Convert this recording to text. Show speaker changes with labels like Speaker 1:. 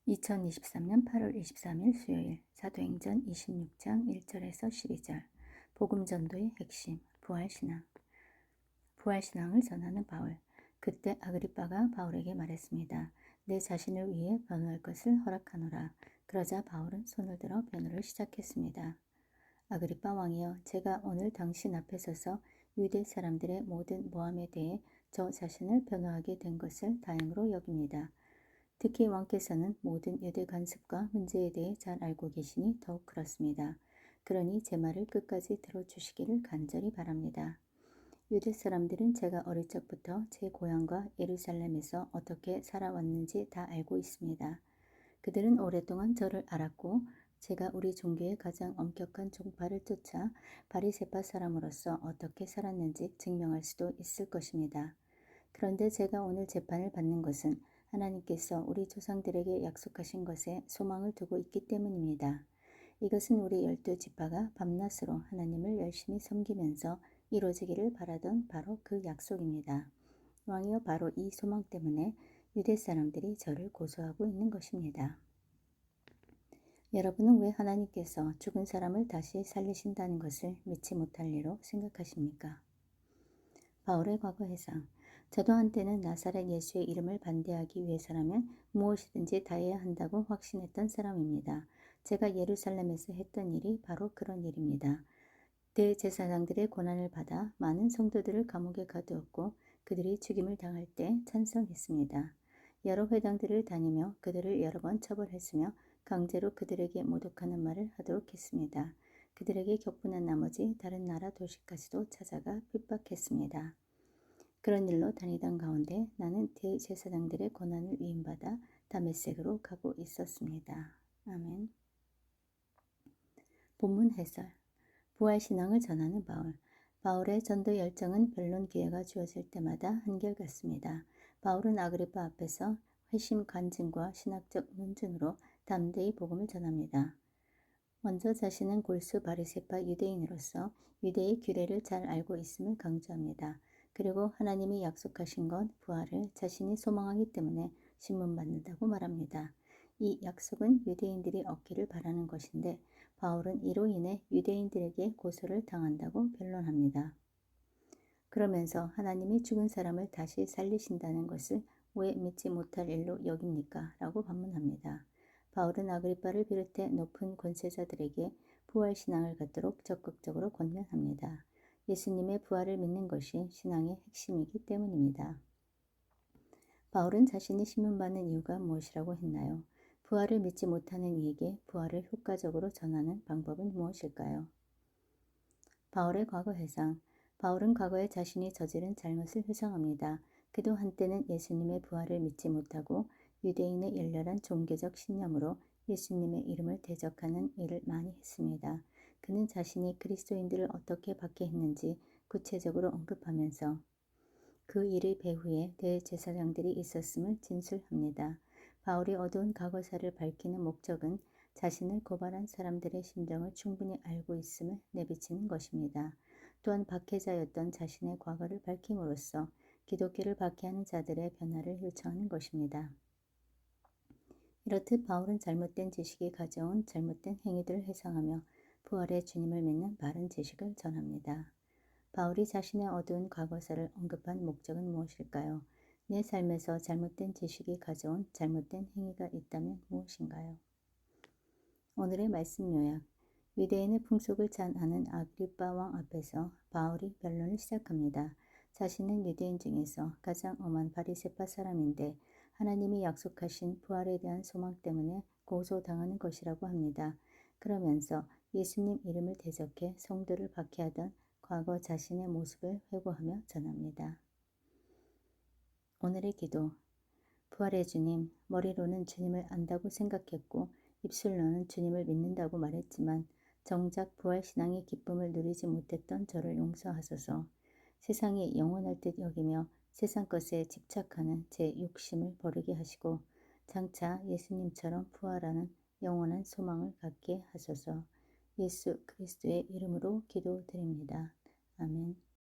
Speaker 1: 2023년 8월 23일 수요일 사도행전 26장 1절에서 12절 복음 전도의 핵심 부활신앙 부활신앙을 전하는 바울. 그때 아그리빠가 바울에게 말했습니다. 내 자신을 위해 변호할 것을 허락하노라. 그러자 바울은 손을 들어 변호를 시작했습니다. 아그리빠 왕이여, 제가 오늘 당신 앞에 서서 유대 사람들의 모든 모함에 대해 저 자신을 변호하게 된 것을 다행으로 여깁니다. 특히 왕께서는 모든 유대 관습과 문제에 대해 잘 알고 계시니 더욱 그렇습니다. 그러니 제 말을 끝까지 들어주시기를 간절히 바랍니다. 유대 사람들은 제가 어릴 적부터 제 고향과 예루살렘에서 어떻게 살아왔는지 다 알고 있습니다. 그들은 오랫동안 저를 알았고 제가 우리 종교의 가장 엄격한 종파를 쫓아 바리새파 사람으로서 어떻게 살았는지 증명할 수도 있을 것입니다. 그런데 제가 오늘 재판을 받는 것은 하나님께서 우리 조상들에게 약속하신 것에 소망을 두고 있기 때문입니다. 이것은 우리 12지파가 밤낮으로 하나님을 열심히 섬기면서 이루어지기를 바라던 바로 그 약속입니다. 왕이여, 바로 이 소망 때문에 유대 사람들이 저를 고소하고 있는 것입니다. 여러분은 왜 하나님께서 죽은 사람을 다시 살리신다는 것을 믿지 못할 리로 생각하십니까? 바울의 과거 해상. 저도 한때는 나사렛 예수의 이름을 반대하기 위해서라면 무엇이든지 다 해야 한다고 확신했던 사람입니다. 제가 예루살렘에서 했던 일이 바로 그런 일입니다. 대제사장들의 고난을 받아 많은 성도들을 감옥에 가두었고 그들이 죽임을 당할 때 찬성했습니다. 여러 회당들을 다니며 그들을 여러 번 처벌했으며 강제로 그들에게 모독하는 말을 하도록 했습니다. 그들에게 격분한 나머지 다른 나라 도시까지도 찾아가 핍박했습니다. 그런 일로 다니던 가운데 나는 대제사장들의 고난을 위임받아 다메섹으로 가고 있었습니다. 아멘. 본문 해설. 부활신앙을 전하는 바울. 바울의 전도 열정은 변론 기회가 주어질 때마다 한결같습니다. 바울은 아그리빠 앞에서 회심 간증과 신학적 논증으로 담대히 복음을 전합니다. 먼저 자신은 골수 바리새파 유대인으로서 유대의 규례를 잘 알고 있음을 강조합니다. 그리고 하나님이 약속하신 것 부활을 자신이 소망하기 때문에 신문받는다고 말합니다. 이 약속은 유대인들이 얻기를 바라는 것인데 바울은 이로 인해 유대인들에게 고소를 당한다고 변론합니다. 그러면서 하나님이 죽은 사람을 다시 살리신다는 것을 왜 믿지 못할 일로 여깁니까? 라고 반문합니다. 바울은 아그리빠를 비롯해 높은 권세자들에게 부활신앙을 갖도록 적극적으로 권면합니다. 예수님의 부활을 믿는 것이 신앙의 핵심이기 때문입니다. 바울은 자신이 신문받는 이유가 무엇이라고 했나요? 부활을 믿지 못하는 이에게 부활을 효과적으로 전하는 방법은 무엇일까요? 바울의 과거 회상. 바울은 과거에 자신이 저지른 잘못을 회상합니다. 그도 한때는 예수님의 부활을 믿지 못하고 유대인의 일렬한 종교적 신념으로 예수님의 이름을 대적하는 일을 많이 했습니다. 그는 자신이 그리스도인들을 어떻게 박해했는지 구체적으로 언급하면서 그 일의 배후에 대제사장들이 있었음을 진술합니다. 바울이 어두운 과거사를 밝히는 목적은 자신을 고발한 사람들의 심정을 충분히 알고 있음을 내비치는 것입니다. 또한 박해자였던 자신의 과거를 밝힘으로써 기독교를 박해하는 자들의 변화를 요청하는 것입니다. 이렇듯 바울은 잘못된 지식이 가져온 잘못된 행위들을 회상하며 부활의 주님을 믿는 바른 지식을 전합니다. 바울이 자신의 어두운 과거사를 언급한 목적은 무엇일까요? 내 삶에서 잘못된 지식이 가져온 잘못된 행위가 있다면 무엇인가요? 오늘의 말씀 요약. 유대인의 풍속을 잘 아는 아그리빠 왕 앞에서 바울이 변론을 시작합니다. 자신은 유대인 중에서 가장 엄한 바리새파 사람인데 하나님이 약속하신 부활에 대한 소망 때문에 고소당하는 것이라고 합니다. 그러면서 예수님 이름을 대적해 성도를 박해하던 과거 자신의 모습을 회고하며 전합니다. 오늘의 기도. 부활의 주님, 머리로는 주님을 안다고 생각했고 입술로는 주님을 믿는다고 말했지만 정작 부활신앙의 기쁨을 누리지 못했던 저를 용서하소서. 세상이 영원할 듯 여기며 세상 것에 집착하는 제 욕심을 버리게 하시고 장차 예수님처럼 부활하는 영원한 소망을 갖게 하소서. 예수 그리스도의 이름으로 기도드립니다. 아멘.